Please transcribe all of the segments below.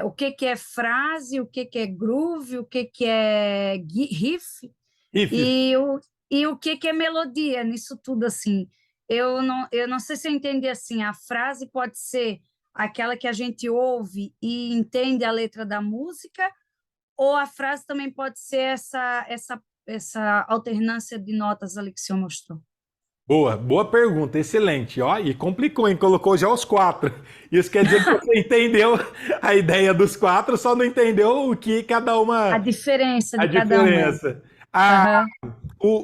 o que que é frase, o que que é groove, o que é riff Riff. e o que é melodia nisso tudo, assim. Eu não sei se eu entendi assim, a frase pode ser aquela que a gente ouve e entende a letra da música, ou a frase também pode ser essa alternância de notas ali que o senhor mostrou. Boa, boa pergunta, excelente. Ó, e complicou, hein? Colocou já os quatro. Isso quer dizer que você entendeu a ideia dos quatro, só não entendeu o que cada A uma, diferença a de cada um, é. diferença. A, Aham.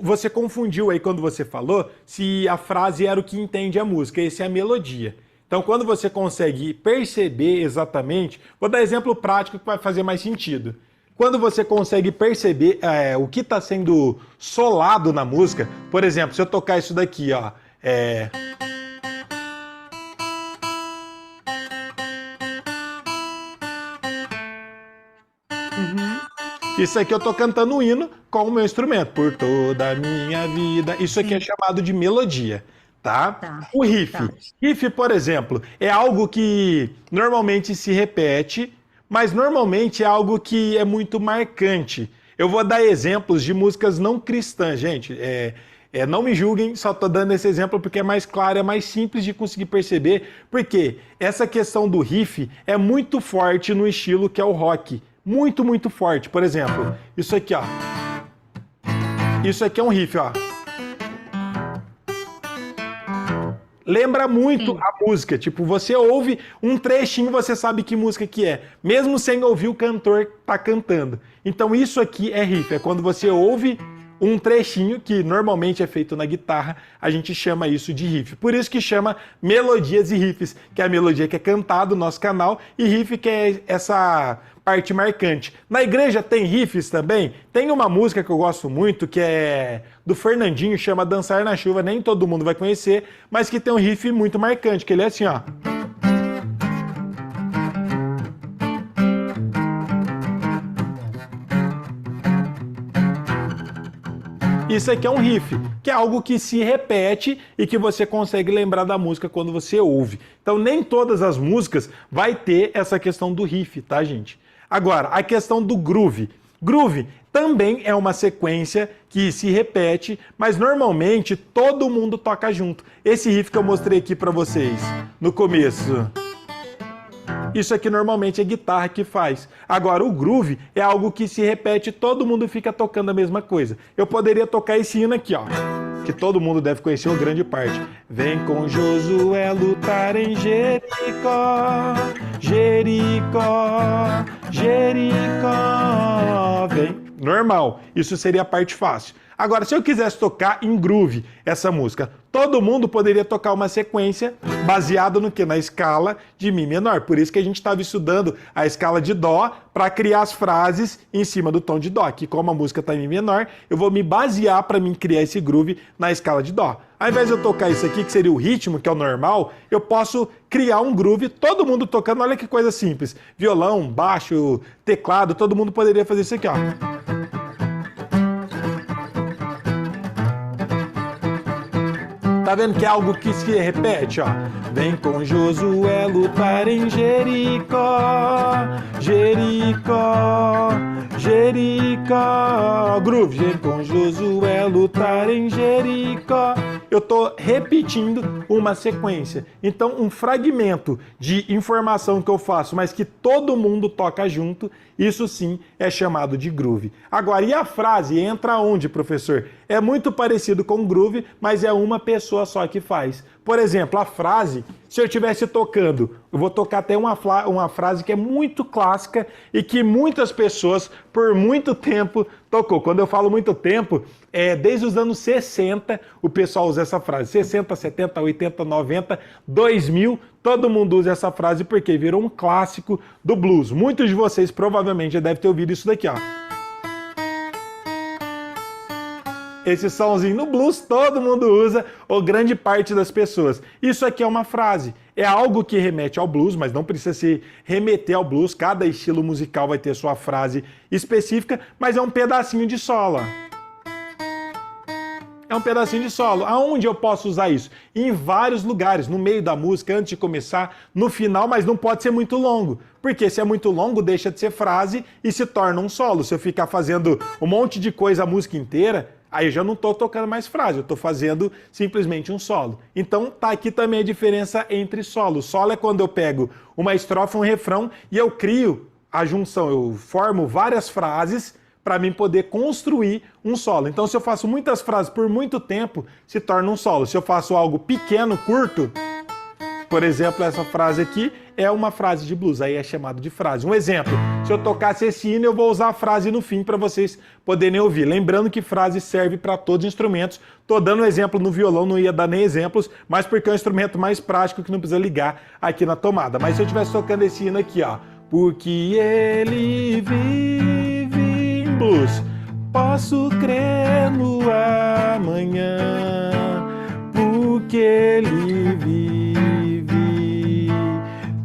você confundiu aí quando você falou se a frase era o que entende a música, esse é a melodia. Então, quando você consegue perceber exatamente, vou dar exemplo prático que vai fazer mais sentido. Quando você consegue perceber o que está sendo solado na música, por exemplo, se eu tocar isso daqui, ó, é, Uhum. isso aqui eu tô cantando um hino com o meu instrumento, por toda a minha vida. Isso aqui é Sim, chamado de melodia, tá? tá, O riff. tá. Riff, por exemplo, é algo que normalmente se repete, mas normalmente é algo que é muito marcante. Eu vou dar exemplos de músicas não cristãs, gente. Não me julguem, só tô dando esse exemplo porque é mais claro, é mais simples de conseguir perceber, porque essa questão do riff é muito forte no estilo que é o rock. Muito, muito forte. Por exemplo, isso aqui, ó. Isso aqui é um riff, ó. Lembra muito Sim, a música. Tipo, você ouve um trechinho, você sabe que música que é, mesmo sem ouvir o cantor tá cantando. Então isso aqui é riff, é quando você ouve um trechinho que normalmente é feito na guitarra, a gente chama isso de riff. Por isso que chama melodias e riffs, que é a melodia que é cantada no nosso canal e riff que é essa parte marcante. Na igreja tem riffs também. Tem uma música que eu gosto muito que é do Fernandinho, chama Dançar na Chuva, nem todo mundo vai conhecer, mas que tem um riff muito marcante, que ele é assim, ó. Isso aqui é um riff, que é algo que se repete e que você consegue lembrar da música quando você ouve. Então nem todas as músicas vai ter essa questão do riff, tá, gente? Agora, a questão do groove. Groove também é uma sequência que se repete, mas normalmente todo mundo toca junto. Esse riff que eu mostrei aqui para vocês no começo. Isso aqui normalmente é guitarra que faz. Agora, o groove é algo que se repete, todo mundo fica tocando a mesma coisa. Eu poderia tocar esse hino aqui, ó, que todo mundo deve conhecer, ou grande parte. Vem com Josué lutar em Jericó, Jericó, Jericó. Vem. Normal, isso seria a parte fácil. Agora, se eu quisesse tocar em groove essa música, todo mundo poderia tocar uma sequência baseada no que? Na escala de Mi menor. Por isso que a gente estava estudando a escala de Dó para criar as frases em cima do tom de Dó. Que como a música está em Mi menor, eu vou me basear para mim criar esse groove na escala de Dó. Ao invés de eu tocar isso aqui, que seria o ritmo, que é o normal, eu posso criar um groove, todo mundo tocando, olha que coisa simples. Violão, baixo, teclado, todo mundo poderia fazer isso aqui, ó. Tá vendo que é algo que se repete, ó? Vem com Josué lutar em Jericó, Jericó, Jericó. Groove, vem com Josué lutar em Jericó. Eu tô repetindo uma sequência. Então, um fragmento de informação que eu faço, mas que todo mundo toca junto, isso sim é chamado de groove. Agora, e a frase entra onde, professor? É muito parecido com groove, mas é uma pessoa só que faz. Por exemplo, a frase, se eu estivesse tocando, eu vou tocar até uma frase que é muito clássica e que muitas pessoas, por muito tempo, tocou. Quando eu falo muito tempo, desde os anos 60 o pessoal usa essa frase. 60, 70, 80, 90, 2000, todo mundo usa essa frase porque virou um clássico do blues. Muitos de vocês provavelmente já devem ter ouvido isso daqui, ó. Esse somzinho no blues todo mundo usa, ou grande parte das pessoas. Isso aqui é uma frase. É algo que remete ao blues, mas não precisa se remeter ao blues. Cada estilo musical vai ter sua frase específica, mas é um pedacinho de solo. É um pedacinho de solo. Aonde eu posso usar isso? Em vários lugares, no meio da música, antes de começar, no final, mas não pode ser muito longo. Porque se é muito longo, deixa de ser frase e se torna um solo. Se eu ficar fazendo um monte de coisa a música inteira, aí eu já não estou tocando mais frase, eu estou fazendo simplesmente um solo. Então tá aqui também a diferença entre solo. Solo é quando eu pego uma estrofe, um refrão e eu crio a junção, eu formo várias frases para mim poder construir um solo. Então, se eu faço muitas frases por muito tempo, se torna um solo. Se eu faço algo pequeno, curto, por exemplo, essa frase aqui é uma frase de blues, aí é chamado de frase. Um exemplo, se eu tocasse esse hino, eu vou usar a frase no fim para vocês poderem ouvir. Lembrando que frase serve para todos os instrumentos. Tô dando um exemplo no violão, não ia dar nem exemplos, mas porque é um instrumento mais prático que não precisa ligar aqui na tomada. Mas se eu estivesse tocando esse hino aqui, ó, porque ele vive em blues, posso crer no amanhã, porque ele vive,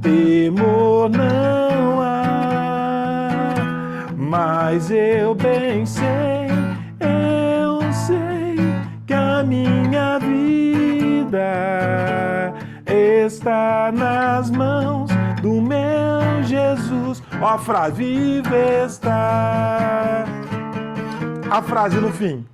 temor não há, mas eu bem sei, eu sei que a minha vida está nas mãos do meu Jesus. Ó a frase, vive está. A frase no fim.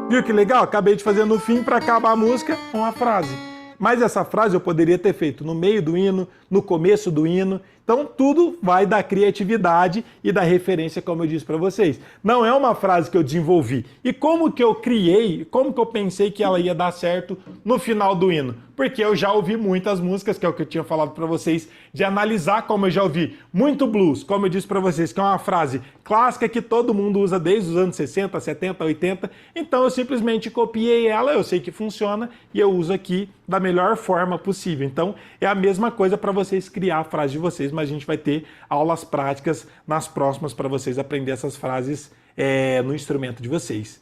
Viu que legal? Acabei de fazer no fim para acabar a música com a frase. Mas essa frase eu poderia ter feito no meio do hino, no começo do hino. Então tudo vai da criatividade e da referência, como eu disse para vocês. Não é uma frase que eu desenvolvi. E como que eu criei, como que eu pensei que ela ia dar certo no final do hino? Porque eu já ouvi muitas músicas, que é o que eu tinha falado para vocês, de analisar como eu já ouvi muito blues, como eu disse para vocês, que é uma frase clássica que todo mundo usa desde os anos 60, 70, 80. Então eu simplesmente copiei ela, eu sei que funciona e eu uso aqui da melhor forma possível. Então é a mesma coisa para vocês criar a frase de vocês, mas a gente vai ter aulas práticas nas próximas para vocês aprender essas frases no instrumento de vocês.